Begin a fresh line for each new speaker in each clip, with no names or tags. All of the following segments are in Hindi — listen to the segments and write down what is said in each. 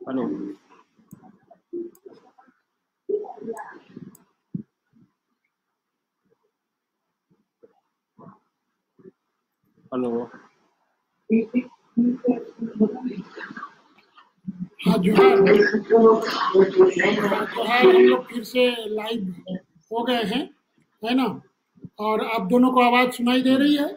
हेलो। हेलो।
हाँ जोहार हम लोग फिर से लाइव हो गए हैं, है ना। और आप दोनों को आवाज सुनाई दे रही है?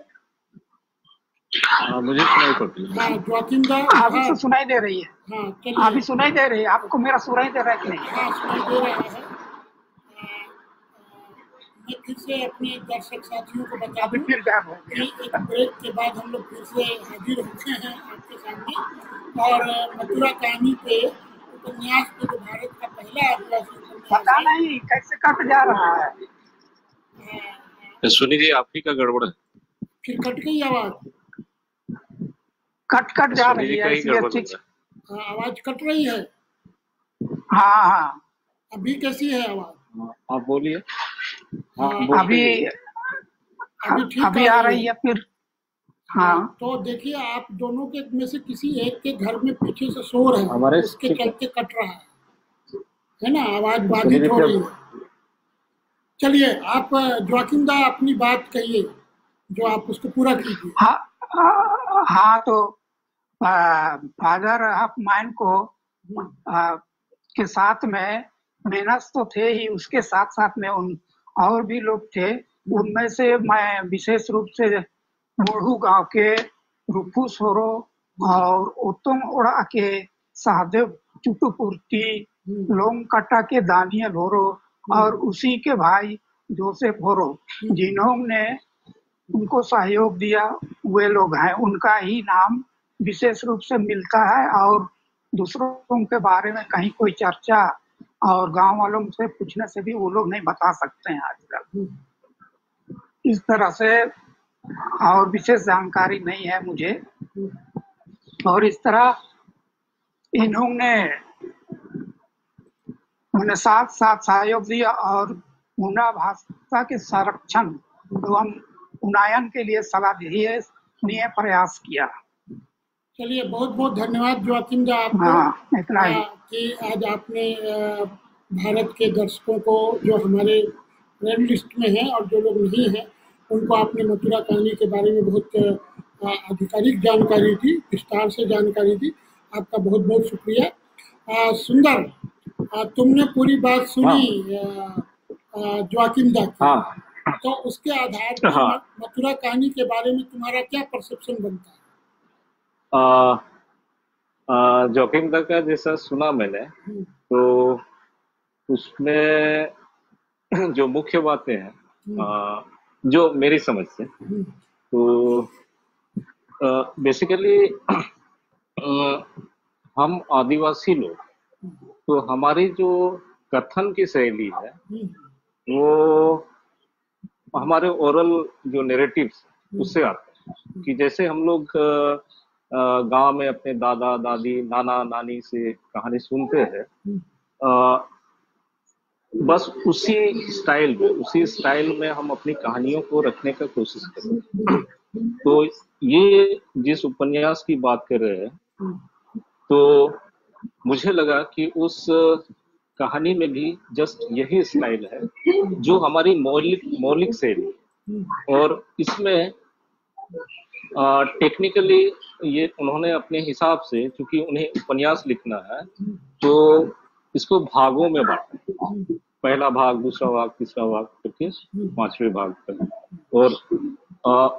मुझे सुनाई पड़ती है।
हाँ जोआकिम दा।
अभी से सुनाई दे रही है।
हाँ चलिए।
अभी सुनाई दे रही है। आपको मेरा सुनाई दे रहा है कि नहीं?
हाँ सुनाई दे रहा है। मैं फिर से अपने दर्शक साथियों को बता
अभी
दूं
फिर गायब हो
कि
गया।
एक ब्रेक के बाद हम लोग फिर से हाजिर होते हैं आपके सामने। और मथुरा कहानी पे उपन्यास पे जो भारत का पहला आदिवासी उपन्यास
पता
है,
नहीं कैसे कट जा रहा है।
सुनी जी, आप ही का गड़बड़ है।
फिर कट गई आवाज।
कट जा
सुनी
रही
जी का
है,
ही
इसलिए
गड़बड़
ठीक।
लग रहा
आवाज कट रही है।
हाँ हाँ
अभी कैसी है आवाज?
है। आप बोलिए। हाँ,
हाँ,
बोलते
अभी
रहिए।
अभी ठीक
अभी आ रही है फिर।
हाँ
हाँ
तो देखिए, आप दोनों के में से किसी एक के घर में पीछे से शोर है,
हमारे
उसके
ठीक है।
चलते कट रहा है ना, आवाज
सुनी
बाधित
जी
हो
क्या?
रही है। चलिए आप जोआकिम दा अपनी बात कहिए, जो आप उसको पूरा कीजिए।
हाँ तो फादर ऑफ माइन को के साथ में मेहनत तो थे ही, उसके साथ साथ में उन और भी लोग थे। उनमें से मैं विशेष रूप से मोड़ू गांव के रूपू सोरो और उत्तम ओड़ा के सहदेव चुटुपुर्ती, लोंगकटा के दानियल होरो और उसी के भाई जोसेफ होरो, जिन्होंने उनको सहयोग दिया, वे लोग हैं। उनका ही नाम विशेष रूप से मिलता है और दूसरों के बारे में कहीं कोई चर्चा और गांव वालों से पूछने से भी वो लोग नहीं बता सकते हैं आजकल। इस तरह से और विशेष जानकारी नहीं है मुझे। और इस तरह इन्होंने उन्हें साथ साथ सहयोग दिया और मुंडा भाषा के संरक्षण एवं उन्नयन के लिए सलाहनीय प्रयास किया।
चलिए बहुत बहुत धन्यवाद जोआकिम दा आपको।
हाँ इतना ही।
कि आज आपने भारत के दर्शकों को, जो हमारे फ्रेंड लिस्ट में हैं और जो लोग नहीं हैं, उनको आपने मथुरा कहानी के बारे में बहुत आधिकारिक जानकारी दी, विस्तार से जानकारी दी। आपका बहुत बहुत शुक्रिया। सुंदर, तुमने पूरी बात सुनी जोआकिम दा की।
हाँ
तो उसके आधार पर
हाँ।
मथुरा कहानी के बारे में तुम्हारा क्या परसेप्शन बनता है?
जोखिम दा का जैसा सुना मैंने, तो उसमें जो मुख्य बातें हैं, जो मेरी समझ से, तो बेसिकली हम आदिवासी लोग, तो हमारी जो कथन की शैली है वो हमारे ओरल जो नेरेटिव्स उससे आते हैं। कि जैसे हम लोग गांव में अपने दादा दादी नाना नानी से कहानी सुनते हैं, बस उसी स्टाइल में हम अपनी कहानियों को रखने का कोशिश करें। तो ये जिस उपन्यास की बात कर रहे हैं, तो मुझे लगा कि उस कहानी में भी जस्ट यही स्टाइल है जो हमारी मौलिक शैली। और इसमें टेक्निकली ये उन्होंने अपने हिसाब से, क्योंकि उन्हें उपन्यास लिखना है, तो इसको भागों में बांटा। पहला भाग, दूसरा भाग, तीसरा भाग करके 5वें भाग तक। और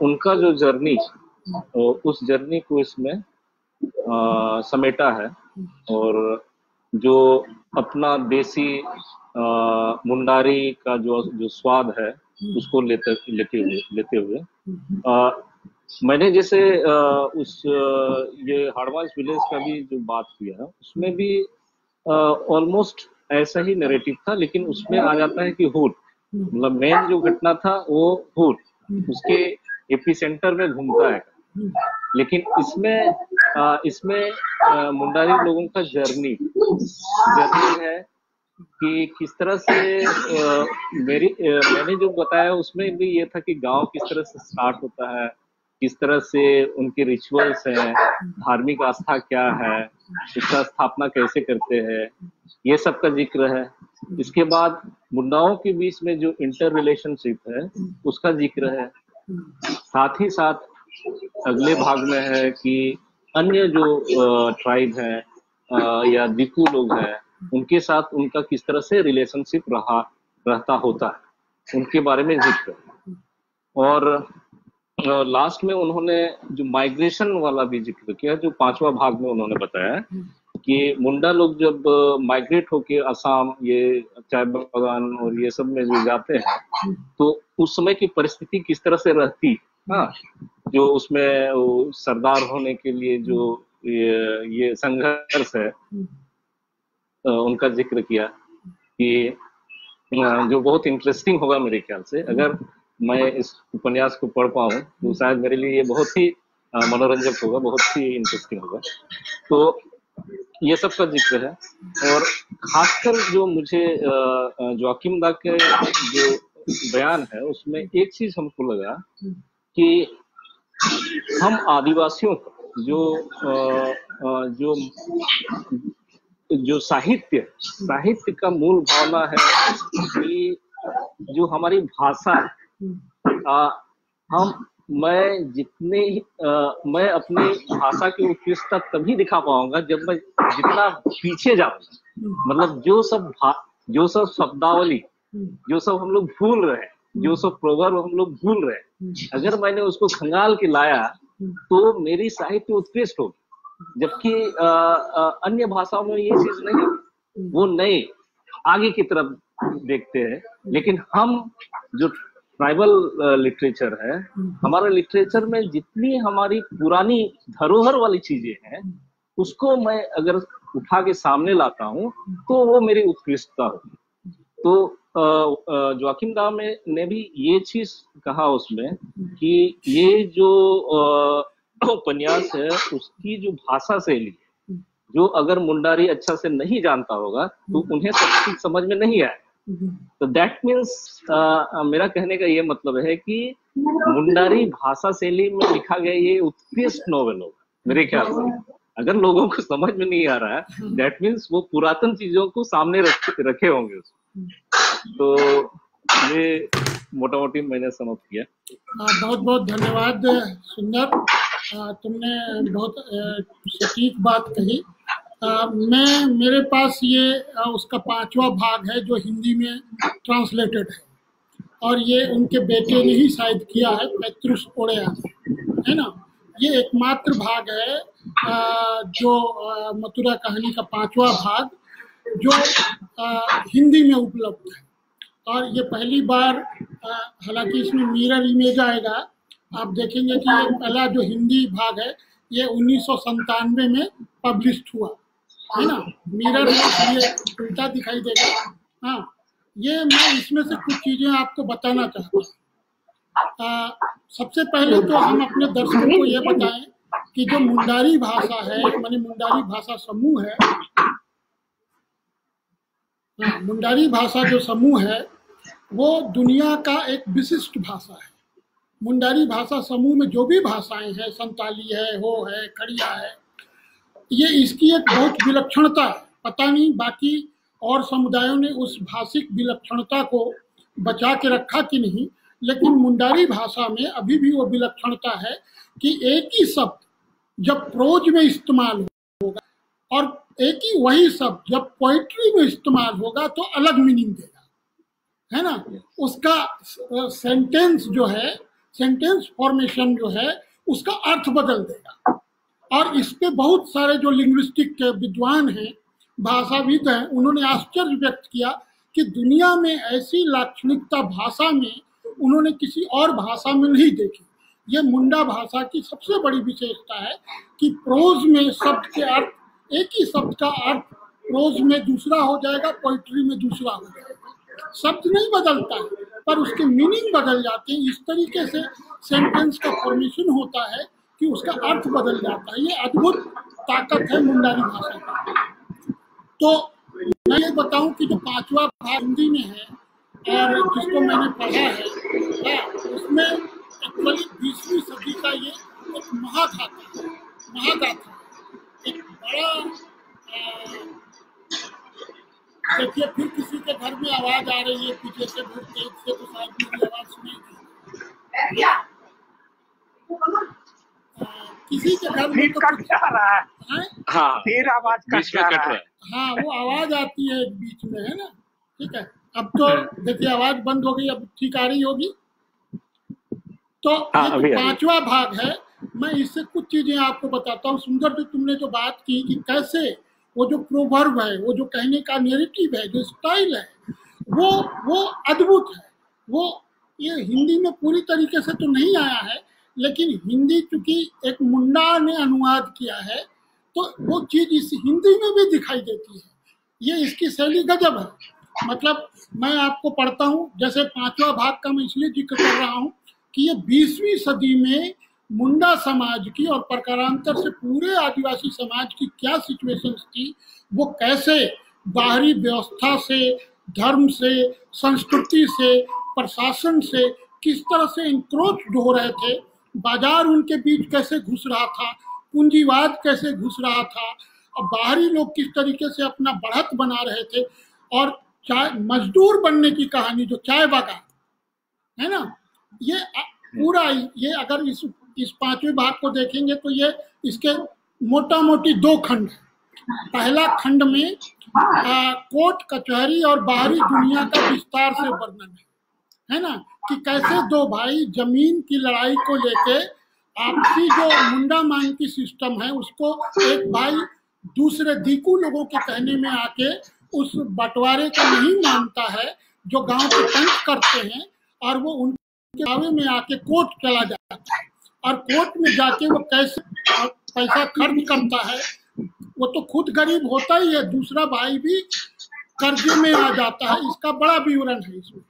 उनका जो जर्नी, उस जर्नी को इसमें समेटा है। और जो अपना देसी मुंडारी का जो स्वाद है उसको लेते हुए मैंने जैसे ये हाड़वास विलेज का भी जो बात किया है, उसमें भी ऑलमोस्ट ऐसा ही नैरेटिव था, लेकिन उसमें आ जाता है कि हुड, मतलब मेन जो घटना था वो हुड उसके एपिसेंटर में घूमता है। लेकिन इसमें मुंडारी लोगों का जर्नी है कि किस तरह से मैंने जो बताया उसमें भी ये था कि गांव किस तरह से स्टार्ट होता है, किस तरह से उनके रिचुअल्स हैं, धार्मिक आस्था क्या है, उसका स्थापना कैसे करते हैं, ये सब का जिक्र है। इसके बाद मुंडाओं के बीच में जो इंटर रिलेशनशिप है उसका जिक्र है। साथ ही साथ अगले भाग में है कि अन्य जो ट्राइब है या दिकू लोग हैं, उनके साथ उनका किस तरह से रिलेशनशिप रहता होता है, उनके बारे में जिक्र है। और लास्ट में उन्होंने जो माइग्रेशन वाला भी जिक्र किया, जो 5वां भाग में उन्होंने बताया कि मुंडा लोग जब माइग्रेट होके असम, ये चाय बागान और ये सब में जो जाते हैं, तो उस समय की परिस्थिति किस तरह से रहती, हाँ, जो उसमें सरदार होने के लिए जो ये संघर्ष है, उनका जिक्र किया कि जो बहुत इंटरेस्टिंग होगा मेरे ख्याल से। अगर मैं इस उपन्यास को पढ़ पाऊं तो शायद मेरे लिए ये बहुत ही मनोरंजक होगा, बहुत ही इंटरेस्टिंग होगा। तो ये सब का जिक्र है। और खासकर जो मुझे जोआकिम दा के जो बयान है उसमें एक चीज हमको लगा कि हम आदिवासियों का जो साहित्य का मूल भावना है कि जो हमारी भाषा मैं अपनी भाषा की उत्कृष्टता तभी दिखा पाऊंगा जब मैं जितना पीछे जाऊंगा, मतलब जो सब शब्दावली, जो सब हम लोग भूल रहे हैं, जो सब प्रोवर्ब हम लोग भूल रहे हैं, अगर मैंने उसको खंगाल के लाया तो मेरी साहित्य उत्कृष्ट होगी। जबकि अन्य भाषाओं में ये चीज नहीं, वो नए आगे की तरफ देखते हैं। लेकिन हम जो ट्राइबल लिटरेचर है, हमारा लिटरेचर में जितनी हमारी पुरानी धरोहर वाली चीजें हैं, उसको मैं अगर उठा के सामने लाता हूँ तो वो मेरी उत्कृष्टता होगी। तो जोआकिम दा ने भी ये चीज कहा उसमें कि ये जो उपन्यास है उसकी जो भाषा शैली, जो अगर मुंडारी अच्छा से नहीं जानता होगा तो उन्हें सब चीज समझ में नहीं आए। तो दैट मीन्स मेरा कहने का ये मतलब है कि मुंडारी भाषा शैली में लिखा गया ये उत्कृष्ट नॉवेल होगा मेरे ख्याल से। अगर लोगों को समझ में नहीं आ रहा है, दैट मीन्स वो पुरातन चीजों को सामने रखे होंगे उसमें। तो ये मोटा मोटी मैंने समाप्त किया।
बहुत बहुत धन्यवाद सुंदर, तुमने बहुत सटीक बात कही। मेरे पास ये उसका 5वां भाग है जो हिंदी में ट्रांसलेटेड है, और ये उनके बेटे ने ही शायद किया है, पेत्रुस ओडेया ने, है ना। ये एकमात्र भाग है जो मथुरा कहानी का 5वां भाग जो हिंदी में उपलब्ध है। और ये पहली बार, हालांकि इसमें मिरर इमेज आएगा, आप देखेंगे कि ये पहला जो हिंदी भाग है ये 1997 में पब्लिश हुआ, है ना। मिरर है, ये उल्टा दिखाई देगा। हाँ, ये मैं इसमें से कुछ चीजें आपको बताना चाहता हूँ। सबसे पहले तो हम अपने दर्शकों को ये बताएं कि जो मुंडारी भाषा है, माने मुंडारी भाषा समूह है, मुंडारी भाषा जो समूह है वो दुनिया का एक विशिष्ट भाषा है। मुंडारी भाषा समूह में जो भी भाषाएं हैं, संताली है, हो है, खड़िया है, ये इसकी एक बहुत विलक्षणता है। पता नहीं बाकी और समुदायों ने उस भाषिक विलक्षणता को बचा के रखा कि नहीं, लेकिन मुंडारी भाषा में अभी भी वो विलक्षणता है कि एक ही शब्द जब प्रोज में इस्तेमाल होगा और एक ही वही शब्द जब पोइट्री में इस्तेमाल होगा तो अलग मीनिंग देगा, है ना। उसका सेंटेंस जो है, सेंटेंस फॉर्मेशन जो है, उसका अर्थ बदल देगा। और इस पे बहुत सारे जो लिंग्विस्टिक विद्वान हैं, भाषाविद हैं, उन्होंने आश्चर्य व्यक्त किया कि दुनिया में ऐसी लाक्षणिकता भाषा में उन्होंने किसी और भाषा में नहीं देखी। ये मुंडा भाषा की सबसे बड़ी विशेषता है कि प्रोज में शब्द के अर्थ, एक ही शब्द का अर्थ प्रोज में दूसरा हो जाएगा, पोइट्री में दूसरा हो जाएगा। शब्द नहीं बदलता है पर उसके मीनिंग बदल जाते हैं। इस तरीके से सेंटेंस का फॉर्मेशन होता है कि उसका अर्थ बदल जाता है। ये अद्भुत ताकत है मुंडारी भाषा की। तो मैं ये बताऊं कि जो 5वां भाग हिंदी में है और जिसको मैंने पढ़ा है, उसमें एक्चुअली 20वीं सदी का ये एक महागाथा है, एक बड़ा देखिए फिर किसी के घर में आवाज आ रही है पीछे से बहुत तेज से, तो शायद मेरी आवाज सुनेगी। किसी के घर में तो
कट जा रहा है,
हाँ
फिर आवाज कट जा रहा है।
हाँ वो आवाज आती है बीच में, है ना। ठीक है, अब तो देखिए आवाज बंद हो गई, अब ठीक आ रही होगी। तो ये पांचवा भाग है, मैं इससे कुछ चीजें आपको बताता हूँ। सुंदर जो तुमने जो बात की कि कैसे वो जो प्रोवर्ब है, वो जो कहने का नैरेटिव है, जो स्टाइल है, वो अद्भुत है। वो ये हिंदी में पूरी तरीके से तो नहीं आया है, लेकिन हिंदी चूंकि एक मुंडा ने अनुवाद किया है तो वो चीज इस हिंदी में भी दिखाई देती है। ये इसकी शैली गजब है। मतलब मैं आपको पढ़ता हूँ, जैसे पांचवा भाग का मैं इसलिए जिक्र कर रहा हूँ कि ये 20वीं सदी में मुंडा समाज की और प्रकारांतर से पूरे आदिवासी समाज की क्या सिचुएशंस थी, वो कैसे बाहरी व्यवस्था से, धर्म से, संस्कृति से, प्रशासन से किस तरह से इंक्रोच हो रहे थे, बाजार उनके बीच कैसे घुस रहा था, पूंजीवाद कैसे घुस रहा था, और बाहरी लोग किस तरीके से अपना बढ़त बना रहे थे, और चाय मजदूर बनने की कहानी जो चाय बागान है ना, ये पूरा ये अगर इस पांचवें भाग को देखेंगे तो ये इसके मोटा मोटी 2 खंड है। पहला खंड में कोर्ट कचहरी और बाहरी दुनिया का विस्तार से वर्णन है ना, कि कैसे 2 भाई जमीन की लड़ाई को लेके आपसी जो मुंडा मांग की सिस्टम है उसको एक भाई दूसरे दीकू लोगों के कहने में आके उस बंटवारे को नहीं मानता है जो गांव के पंच करते हैं, और वो उनके दावे में आके कोर्ट चला जाता है, और कोर्ट में जाके वो कैसे पैसा खर्च करता है। वो तो खुद गरीब होता ही है, दूसरा भाई भी कर्जे में आ जाता है। इसका बड़ा विवरण है इसमें।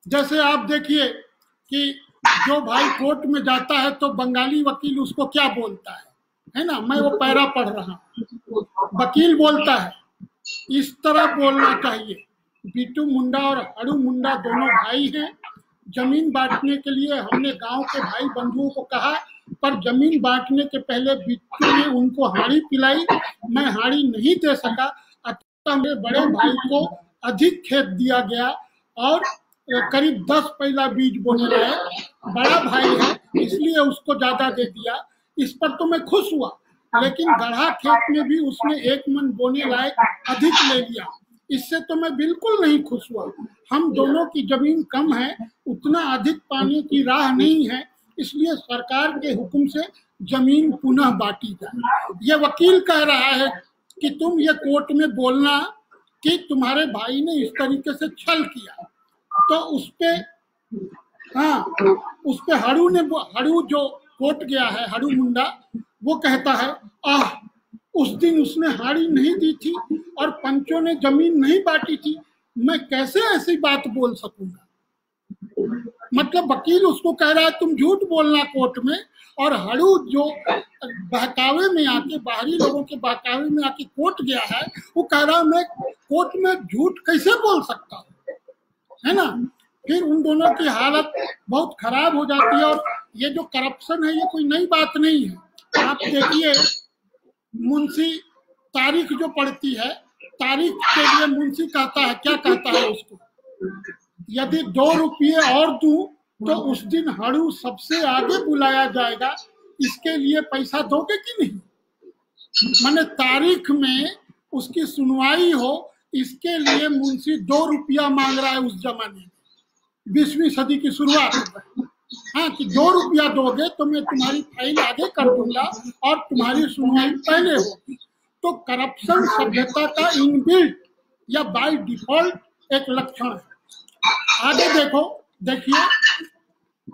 जैसे आप देखिए कि जो भाई कोर्ट में जाता है तो बंगाली वकील उसको क्या बोलता है ना, मैं वो पैरा पढ़ रहा हूँ। वकील बोलता है इस तरह बोलना चाहिए, बीटू मुंडा और हड़ू मुंडा दोनों भाई हैं, जमीन बांटने के लिए हमने गांव के भाई बंधुओं को कहा, पर जमीन बांटने के पहले बिट्टू ने उनको हाड़ी पिलाई, मैं हाड़ी नहीं दे सका, अतः मेरे बड़े भाई को अधिक खेत दिया गया और करीब 10 पहला बीज बोने लगे। बड़ा भाई है इसलिए उसको ज्यादा दे दिया। इस पर तो मैं खुश हुआ, लेकिन गढ़ा खेत में भी उसने 1 मन बोने लायक अधिक ले लिया, इससे तो मैं बिल्कुल नहीं खुश हुआ। हम दोनों की जमीन कम है, उतना अधिक पाने की राह नहीं है, इसलिए सरकार के हुक्म से जमीन पुनः बांटी जाए। ये वकील कह रहा है कि तुम ये कोर्ट में बोलना कि तुम्हारे भाई ने इस तरीके से छल किया। तो उस पे हड़ू जो कोर्ट गया है, हड़ू मुंडा, वो कहता है उस दिन उसने हाड़ी नहीं दी थी और पंचों ने जमीन नहीं बांटी थी, मैं कैसे ऐसी बात बोल सकूंगा। मतलब वकील उसको कह रहा है तुम झूठ बोलना कोर्ट में, और हड़ू जो बहकावे में आके, बाहरी लोगों के बहकावे में आके कोर्ट गया है, वो कह रहा है मैं कोर्ट में झूठ कैसे बोल सकता हूँ, है ना। फिर उन दोनों की हालत बहुत खराब हो जाती है। और ये जो करप्शन है ये कोई नई बात नहीं है। आप देखिए मुंशी तारीख जो पढ़ती है, तारीख के लिए मुंशी कहता है, क्या कहता है उसको, यदि 2 रुपये और दूं तो उस दिन हड़ू सबसे आगे बुलाया जाएगा, इसके लिए पैसा दोगे कि नहीं। माने तारीख में उसकी सुनवाई हो, इसके लिए मुंशी 2 रुपया मांग रहा है उस जमाने में, 20वीं सदी की शुरुआत में। हाँ, कि 2 रुपया दोगे तो मैं तुम्हारी फाइल आगे कर दूंगा और तुम्हारी सुनवाई पहले होगी। तो करप्शन सभ्यता का इनबिल्ट या बाय डिफॉल्ट एक लक्षण है। आगे देखिए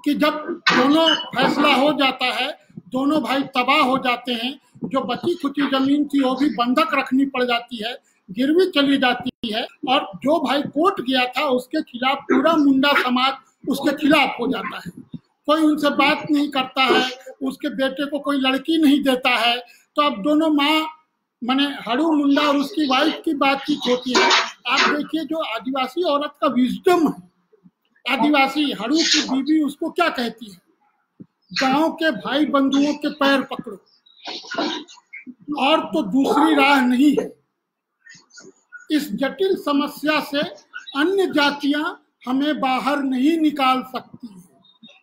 कि जब दोनों फैसला हो जाता है, दोनों भाई तबाह हो जाते हैं, जो बची खुची जमीन थी वो भी बंधक रखनी पड़ जाती है, गिरवी चली जाती है, और जो भाई कोर्ट गया था उसके खिलाफ पूरा मुंडा समाज उसके खिलाफ हो जाता है। कोई उनसे बात नहीं करता है, उसके बेटे को कोई लड़की नहीं देता है। तो अब दोनों माने हड़ू मुंडा और उसकी वाइफ की बातचीत होती है। आप देखिए जो आदिवासी औरत का विजडम है, आदिवासी हड़ू की बीवी उसको क्या कहती है? गांव के भाई बंधुओं के पैर पकड़ो, और तो दूसरी राह नहीं है। इस जटिल समस्या से अन्य जातियां हमें बाहर नहीं निकाल सकती है।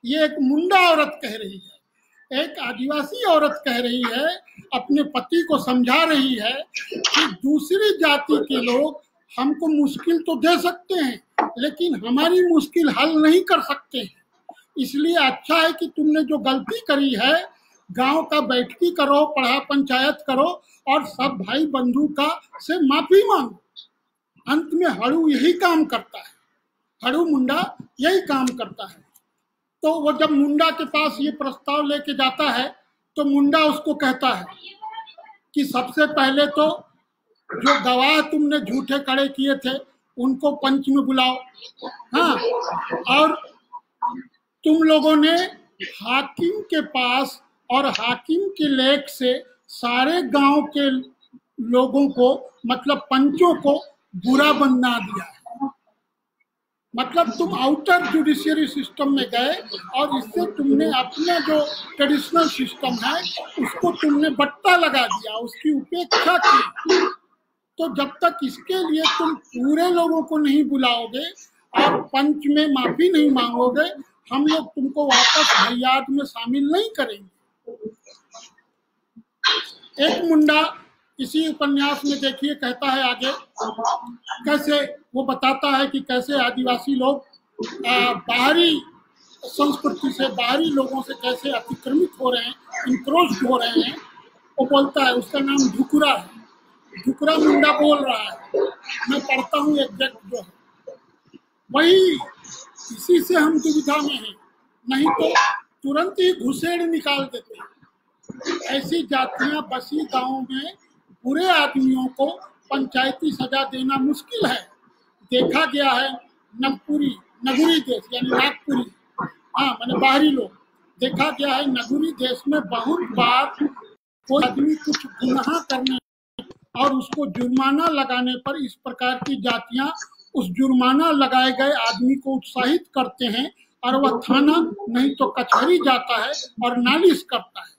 ये एक मुंडा औरत कह रही है, एक आदिवासी औरत कह रही है, अपने पति को समझा रही है कि दूसरी जाति के लोग हमको मुश्किल तो दे सकते हैं, लेकिन हमारी मुश्किल हल नहीं कर सकते हैं। इसलिए अच्छा है कि तुमने जो गलती करी है, गांव का बैठकी करो, पढ़ा पंचायत करो और सब भाई बंधु का से माफी मांगो। अंत में हड़ू यही काम करता है, हड़ू मुंडा यही काम करता है। तो वो जब मुंडा के पास ये प्रस्ताव लेके जाता है तो मुंडा उसको कहता है कि सबसे पहले तो जो गवाह तुमने झूठे खड़े किए थे उनको पंच में बुलाओ, हाँ, और तुम लोगों ने हाकिम के पास और हाकिम के लेख से सारे गांव के लोगों को, मतलब पंचों को बुरा बना दिया है। मतलब तुम आउटर जुडिशियरी सिस्टम में गए और इससे तुमने अपना जो ट्रेडिशनल सिस्टम है उसको तुमने बट्टा लगा दिया, उसकी उपेक्षा की। तो जब तक इसके लिए तुम पूरे लोगों को नहीं बुलाओगे और पंच में माफी नहीं मांगोगे, हम लोग तुमको वापस भैयाद में शामिल नहीं करेंगे। एक मुंडा इसी उपन्यास में देखिए कहता है आगे, कैसे वो बताता है कि कैसे आदिवासी लोग बाहरी संस्कृति से, बाहरी लोगों से कैसे अतिक्रमित हो रहे हैं, इंक्रोच्ड हो रहे हैं। वो बोलता है, उसका नाम ढुकरा है, ढुकरा मुंडा बोल रहा है, मैं पढ़ता हूँ एग्जैक्ट जो है वही। इसी से हम दुविधा में हैं, नहीं तो तुरंत ही घुसेड़ निकाल देते हैं। ऐसी जातियां बसी गांव में बुरे आदमियों को पंचायती सजा देना मुश्किल है। देखा गया है नगुरी देश यानी नागपुरी, हाँ मैंने बाहरी लोग, देखा गया है नगुरी देश में बहुत बार कोई आदमी कुछ गुनाह करने और उसको जुर्माना लगाने पर इस प्रकार की जातियां उस जुर्माना लगाए गए आदमी को उत्साहित करते हैं और वह थाना नहीं तो कचहरी जाता है और नालिश करता है।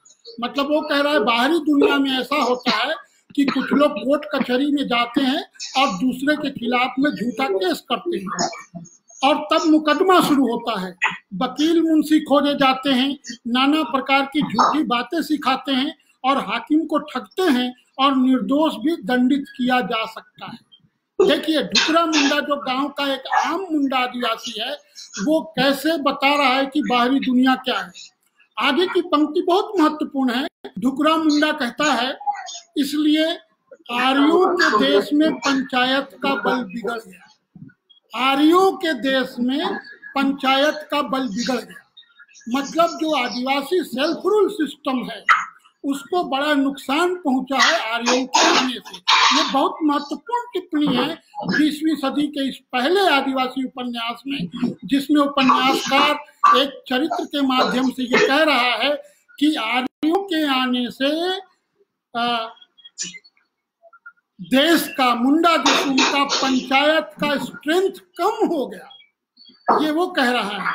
मतलब वो कह रहा है बाहरी दुनिया में ऐसा होता है कि कुछ लोग कोर्ट कचहरी में जाते हैं और दूसरे के खिलाफ में झूठा केस करते हैं और तब मुकदमा शुरू होता है। वकील मुंशी खोजे जाते हैं, नाना प्रकार की झूठी बातें सिखाते हैं और हाकिम को ठगते हैं और निर्दोष भी दंडित किया जा सकता है। देखिए ढुकरा मुंडा जो गांव का एक आम मुंडा आदिवासी है, वो कैसे बता रहा है कि बाहरी दुनिया क्या है। आगे की पंक्ति बहुत महत्वपूर्ण है। ढुकरा मुंडा कहता है, इसलिए आर्यों के देश में पंचायत का बल बिगड़ गया। आर्यों के देश में पंचायत का बल बिगड़ गया, मतलब जो आदिवासी सेल्फ रूल सिस्टम है उसको बड़ा नुकसान पहुंचा है आर्यों के आने से। ये बहुत महत्वपूर्ण टिप्पणी है 20वीं सदी के इस पहले आदिवासी उपन्यास में, जिसमें उपन्यासकार एक चरित्र के माध्यम से ये कह रहा है कि आर्यों के आने से देश का, मुंडा देश, उनका पंचायत का स्ट्रेंथ कम हो गया, ये वो कह रहा है।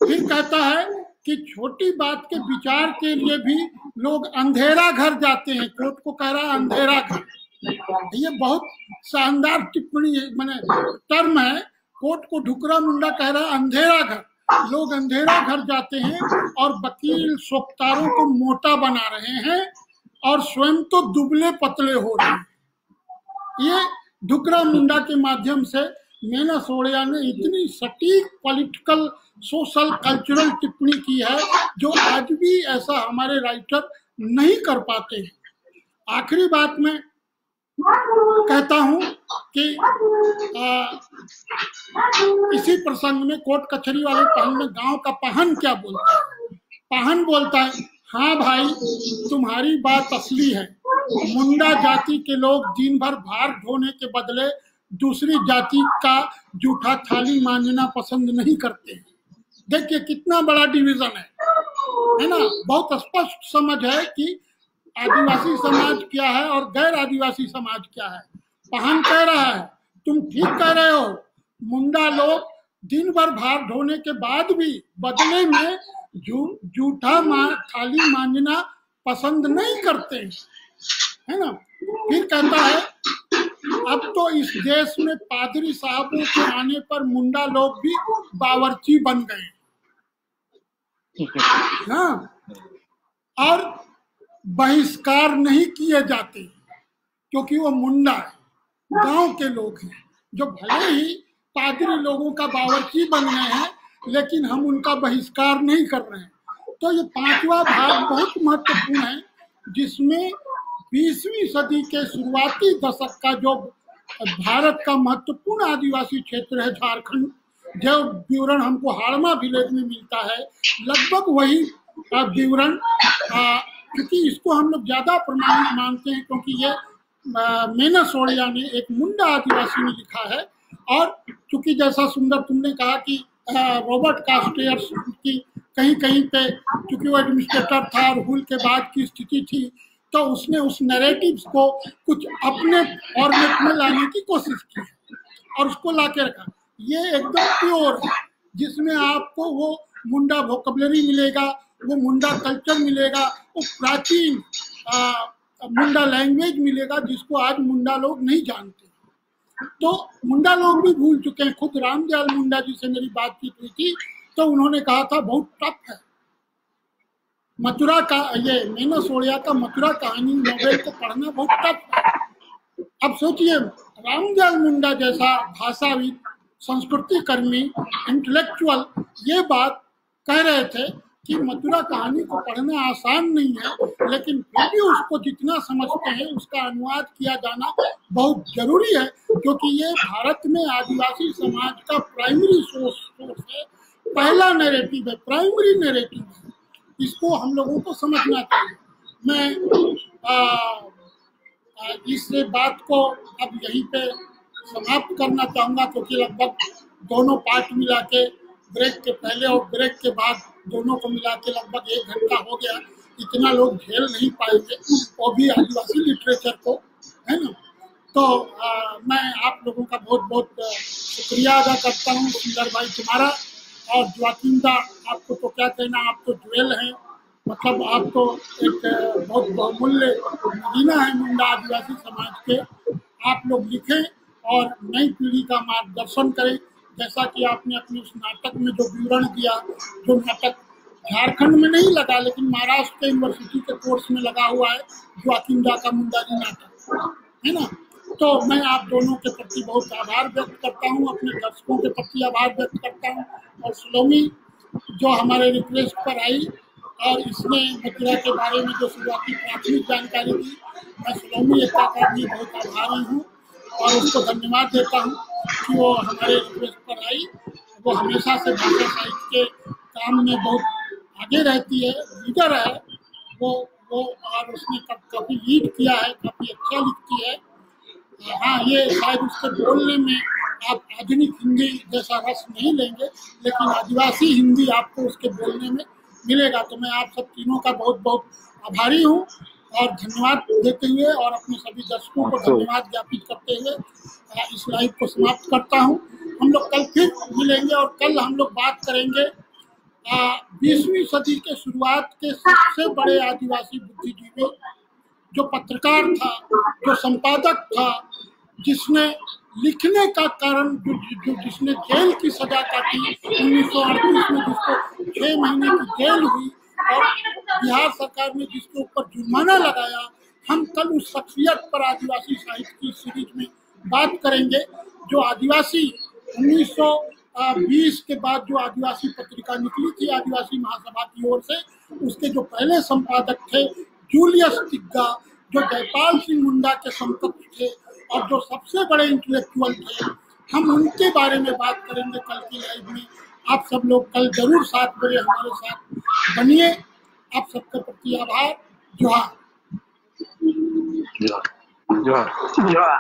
फिर कहता है कि छोटी बात के विचार के लिए भी लोग अंधेरा घर जाते हैं। कोर्ट को कह रहा है अंधेरा घर। ये बहुत शानदार टिप्पणी है, मैंने टर्म है। कोर्ट को ढुकरा मुंडा कह रहा है अंधेरा घर। लोग अंधेरा घर जाते हैं और वकील सोखतारों को मोटा बना रहे हैं और स्वयं तो दुबले पतले हो रहे हैं। ये ढुकरा मुंडा के माध्यम से मेना सोड़िया ने इतनी सटीक पॉलिटिकल, सोशल, कल्चरल टिप्पणी की है जो आज भी ऐसा हमारे राइटर नहीं कर पाते हैं। आखिरी बात में कहता हूं कि इसी प्रसंग में कोर्ट कचहरी वाले पहन में गांव का पाहन क्या बोलता है। पाहन बोलता है, हाँ भाई तुम्हारी बात असली है। मुंडा जाति के लोग दिन भर भार ढोने के बदले दूसरी जाति का जूठा थाली मांझना पसंद नहीं करते। देखिए कितना बड़ा डिवीजन है ना। बहुत स्पष्ट समझ है कि आदिवासी समाज क्या है और गैर आदिवासी समाज क्या है। पाहन कह रहा है तुम ठीक कह रहे हो, मुंडा लोग दिन भर भार ढोने के बाद भी बदले में जूठा थाली मांझना पसंद नहीं करते, है ना। फिर कहता है अब तो इस देश में पादरी साहबों के आने पर मुंडा लोग भी बावर्ची बन गए, हाँ, और बहिष्कार नहीं किए जाते क्योंकि वो मुंडा है, गांव के लोग हैं जो भले ही पादरी लोगों का बावर्ची बन गए हैं लेकिन हम उनका बहिष्कार नहीं कर रहे हैं। तो ये 5वां भाग बहुत महत्वपूर्ण है, जिसमें 20वीं सदी के शुरुआती दशक का जो भारत का महत्वपूर्ण आदिवासी क्षेत्र है झारखंड, जो विवरण हमको हाड़मा विलेज में मिलता है, लगभग वही विवरण, क्योंकि इसको हम लोग ज्यादा प्रमाणित मानते हैं क्योंकि ये मेना सोड़िया ने एक मुंडा आदिवासी ने लिखा है। और चूंकि जैसा सुंदर तुमने कहा कि रॉबर्ट कास्टेयर्स की कहीं कहीं पे चूंकि वो एडमिनिस्ट्रेटर था और हुल के बाद की स्थिति थी, तो उसने उस नैरेटिव्स को कुछ अपने फॉर्मेट में लाने की कोशिश की और उसको ला के रखा। ये एकदम प्योर है, जिसमें आपको वो मुंडा वोकैबुलरी मिलेगा, वो मुंडा कल्चर मिलेगा, वो प्राचीन मुंडा लैंग्वेज मिलेगा जिसको आज मुंडा लोग नहीं जानते। तो मुंडा लोग भी भूल चुके हैं। खुद रामदयाल मुंडा जी से मेरी बातचीत हुई थी तो उन्होंने कहा था बहुत टफ है मथुरा का, ये मेना सोड़िया का मथुरा कहानी नोवेल को पढ़ना बहुत टफ है। अब सोचिए रामदयाल मुंडा जैसा भाषाविद, संस्कृति कर्मी, इंटेलेक्चुअल ये बात कह रहे थे कि मथुरा कहानी को पढ़ना आसान नहीं है, लेकिन फिर भी उसको जितना समझते हैं उसका अनुवाद किया जाना बहुत जरूरी है, क्योंकि ये भारत में आदिवासी समाज का प्राइमरी सोर्स है, पहला नैरेटिव है, प्राइमरी नैरेटिव है। इसको हम लोगों को समझना चाहिए। मैं इस बात को अब यहीं पे समाप्त करना चाहूँगा, क्योंकि लगभग दोनों पार्ट मिला के, ब्रेक के पहले और ब्रेक के बाद दोनों को मिला के लगभग 1 घंटा हो गया। इतना लोग झेल नहीं पाएंगे, वो भी आदिवासी लिटरेचर को, है ना। तो मैं आप लोगों का बहुत बहुत शुक्रिया अदा करता हूँ, सुंदर भाई तुम्हारा, और जोआकिम दा आपको तो क्या कहना, आप तो ज्वेल हैं, मतलब आप तो एक बहुत बहुमूल्य मदीना है मुंडा आदिवासी समाज के। आप लोग लिखें और नई पीढ़ी का मार्गदर्शन करें, जैसा कि आपने अपने उस नाटक में जो विवरण दिया, जो नाटक झारखंड में नहीं लगा लेकिन महाराष्ट्र के यूनिवर्सिटी के कोर्स में लगा हुआ है, जोआकिम दा का मुंडारी नाटक, है ना। तो मैं आप दोनों के प्रति बहुत आभार व्यक्त करता हूँ, अपने दर्शकों के प्रति आभार व्यक्त करता हूँ, और सलोमी जो हमारे रिक्वेस्ट पर आई और इसने मथुरा के बारे में जो शुरुआती प्राथमिक जानकारी दी, मैं सलोमी एकता का भी बहुत आभारी हूँ और उसको धन्यवाद देता हूँ कि वो हमारे रिक्वेस्ट पर आई। वो हमेशा से भाषा साहित्य के काम में बहुत आगे रहती है, लीडर है वो, और उसने काफ़ी लीड किया है, काफ़ी अच्छा लिखती है। हाँ, ये शायद उसके बोलने में आप आधुनिक हिंदी जैसा रस नहीं लेंगे, लेकिन आदिवासी हिंदी आपको उसके बोलने में मिलेगा। तो मैं आप सब तीनों का बहुत बहुत आभारी हूँ और धन्यवाद देते हुए और अपने सभी दर्शकों को धन्यवाद ज्ञापित करते हुए इस लाइव को समाप्त करता हूँ। हम लोग कल फिर मिलेंगे और कल हम लोग बात करेंगे 20वीं सदी के शुरुआत के सबसे बड़े आदिवासी बुद्धिजीवी, जो पत्रकार था, जो संपादक था, जिसने लिखने का कारण जिसने जेल की सजा काटी 1938 में, जिसको 6 महीने की जेल हुई और बिहार सरकार ने जिसके ऊपर जुर्माना लगाया। हम कल उस शख्सियत पर आदिवासी साहित्य की सीरीज में बात करेंगे, जो आदिवासी 1920 के बाद जो आदिवासी पत्रिका निकली थी आदिवासी महासभा की ओर से, उसके जो पहले संपादक थे जूलियस तिग्गा, जो जयपाल सिंह मुंडा के समकक्ष थे और जो सबसे बड़े इंटेलेक्चुअल थे। हम उनके बारे में बात करेंगे कल की लाइव में। आप सब लोग कल जरूर 7 बजे हमारे साथ बनिए। आप सबके प्रति आभार। जोहार।
जोहार। जोहार।